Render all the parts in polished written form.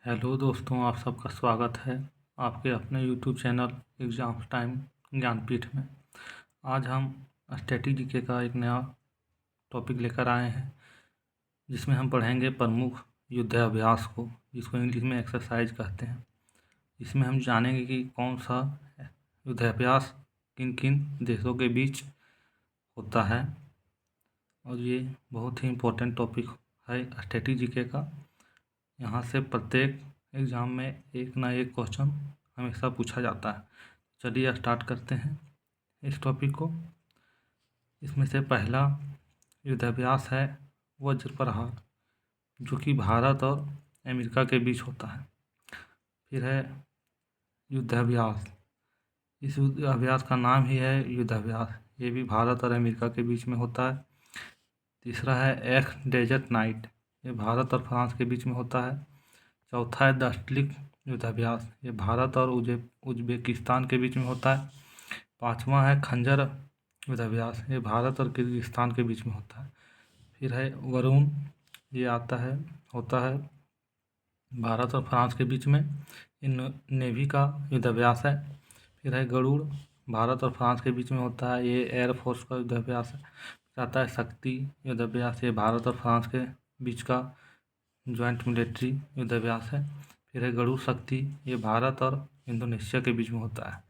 Hello दोस्तों, आप सबका स्वागत है आपके अपने YouTube channel exam time Jnanpith में। आज हम स्टैटिक जीके का एक नया टॉपिक लेकर आए हैं, जिसमें हम पढ़ेंगे प्रमुख युद्धाभ्यास को, जिसको इंग्लिश में एक्सरसाइज कहते हैं। इसमें हम जानेंगे कि कौन सा युद्धाभ्यास किन किन देशों के बीच होता है, और ये बहुत ही इम्पोर्टेंट टॉपिक है स्टैटिक जीके का। यहाँ से प्रत्येक एग्ज़ाम में एक ना एक क्वेश्चन हमेशा पूछा जाता है। चलिए स्टार्ट करते हैं इस टॉपिक को। इसमें से पहला युद्धाभ्यास है वज्र प्रहार, जो कि भारत और अमेरिका के बीच होता है। फिर है युद्धाभ्यास, इस युद्धाभ्यास का नाम ही है युद्धाभ्यास, ये भी भारत और अमेरिका के बीच में होता है। तीसरा है एक्स डेजर्ट नाइट, ये भारत और फ्रांस के बीच में होता है। चौथा है दस्तलिक युद्धाभ्यास, ये भारत और उज्बेकिस्तान के बीच में होता है। पांचवा है खंजर युद्धाभ्यास, ये भारत और किर्गिस्तान के बीच में होता है। फिर है वरुण, ये होता है भारत और फ्रांस के बीच में, इन नेवी का युद्धाभ्यास है। फिर है गरुड़, भारत और फ्रांस के बीच में होता है, ये एयरफोर्स का युद्धाभ्यास है। फिर आता है शक्ति युद्धाभ्यास, ये भारत और फ्रांस के बीच का ज्वाइंट मिलिट्री युद्धाभ्यास है। फिर है गरुड़ शक्ति, ये भारत और इंडोनेशिया के बीच में होता है।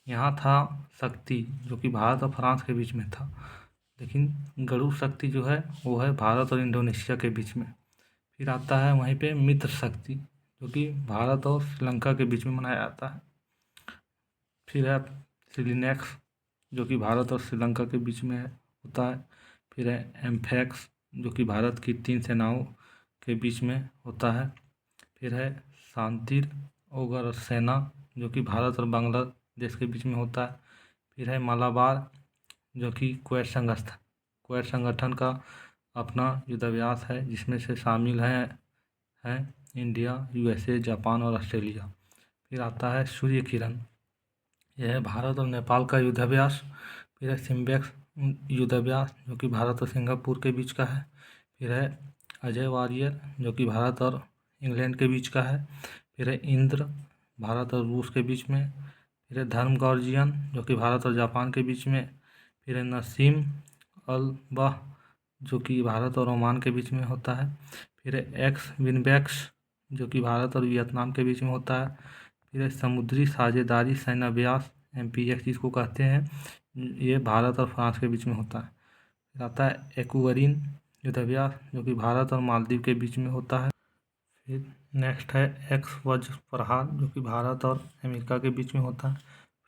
यहाँ था शक्ति, जो कि भारत और फ्रांस के बीच में था, लेकिन गरुड़ शक्ति जो है वो है भारत और इंडोनेशिया के बीच में। फिर आता है वहीं पे मित्र शक्ति, जो कि भारत और श्रीलंका के बीच में मनाया जाता है। फिर है सिलिनेक्स, जो कि भारत और श्रीलंका के बीच में होता है। फिर है एम्फेक्स, जो कि भारत की 3 सेनाओं के बीच में होता है। फिर है शांतिर ओगर सेना, जो कि भारत और बांग्लादेश के बीच में होता है। फिर है मालाबार, जो कि क्वेट संगठन का अपना युद्धाभ्यास है, जिसमें से शामिल हैं इंडिया, यूएसए, जापान और ऑस्ट्रेलिया। फिर आता है सूर्य किरण, यह है भारत और नेपाल का युद्धाभ्यास। फिर है सिम्बेक्स युद्धाभ्यास, जो कि भारत और सिंगापुर के बीच का है। फिर है अजय वारियर, जो कि भारत और इंग्लैंड के बीच का है। फिर है इंद्र, भारत और रूस के बीच में। फिर है धर्म गार्जियन, जो कि भारत और जापान के बीच में। फिर है नसीम अल बाह, जो कि भारत और ओमान के बीच में होता है। फिर है एक्स विनबैक्स, जो कि भारत और वियतनाम के बीच में होता है। फिर है समुद्री साझेदारी सेनाभ्यास MPX जिसको कहते हैं, ये भारत और फ्रांस के बीच में होता है। फिर आता है एक्वरीन युद्धाभ्यास, जो कि भारत और मालदीव के बीच में होता है। फिर नेक्स्ट है एक्स वज्र प्रहार, जो कि भारत और अमेरिका के बीच में होता है।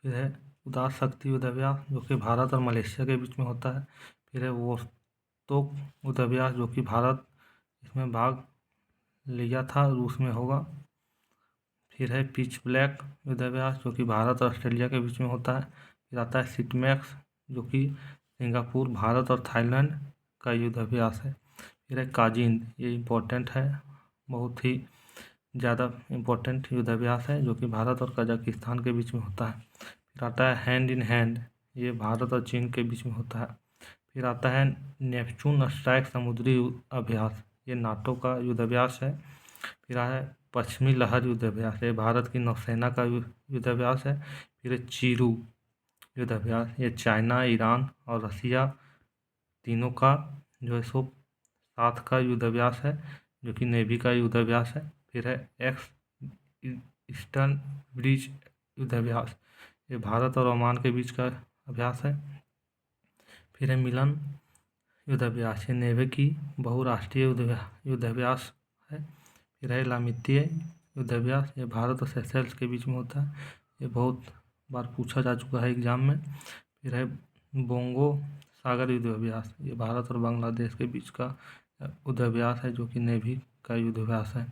फिर है उदार शक्ति युद्धाभ्यास, जो कि भारत और मलेशिया के बीच में होता है। फिर है वोस्तोक युद्धाभ्यास, जो कि भारत इसमें भाग लिया था, रूस में होगा। फिर है पिच ब्लैक युद्धाभ्यास, जो कि भारत और ऑस्ट्रेलिया के बीच में होता है। फिर आता है सिटमैक्स, जो कि सिंगापुर, भारत और थाईलैंड का युद्धाभ्यास है। फिर है काजिंद, ये इम्पोर्टेंट है, बहुत ही ज़्यादा इम्पोर्टेंट युद्धाभ्यास है, जो कि भारत और कजाकिस्तान के बीच में होता है। फिर आता है हैंड इन हैंड, ये भारत और चीन के बीच में होता है। फिर आता है नेपचून स्ट्राइक समुद्री अभ्यास, ये नाटो का युद्धाभ्यास है। फिर आया है पश्चिमी लहर युद्धाभ्यास, ये भारत की नौसेना का युद्धाभ्यास है। फिर है चीरू युद्धाभ्यास, ये चाइना, ईरान और रसिया तीनों का जो है सो साथ का युद्धाभ्यास है, जो कि नेवी का युद्धाभ्यास है। फिर है एक्स ईस्टर्न ब्रिज युद्धाभ्यास, ये भारत और ओमान के बीच का अभ्यास है। फिर है मिलन युद्धाभ्यास, ये नेवी की बहुराष्ट्रीय युद्धाभ्यास है। फिर है लामितीय युद्धाभ्यास, ये भारत और सेशेल्स के बीच में होता है, ये बहुत बार पूछा जा चुका है एग्जाम में। फिर है बोंगो सागर युद्धाभ्यास, ये भारत और बांग्लादेश के बीच का युद्धाभ्यास है, जो कि नेवी का युद्धाभ्यास है।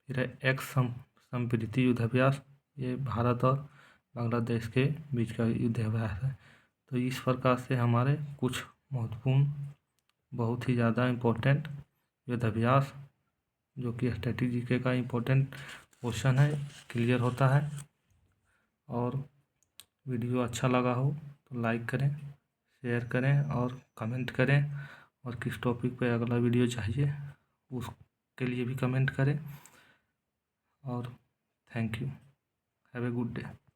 फिर है एक्स संप्रीति युद्धाभ्यास, ये भारत और बांग्लादेश के बीच का युद्धाभ्यास है। तो इस प्रकार से हमारे कुछ महत्वपूर्ण, बहुत ही ज़्यादा इम्पोर्टेंट युद्धाभ्यास, जो कि स्टैटिक जीके का इम्पोर्टेंट क्वेश्चन है, क्लियर होता है। और वीडियो अच्छा लगा हो तो लाइक करें, शेयर करें और कमेंट करें, और किस टॉपिक पे अगला वीडियो चाहिए उसके लिए भी कमेंट करें। और thank you. Have a good day.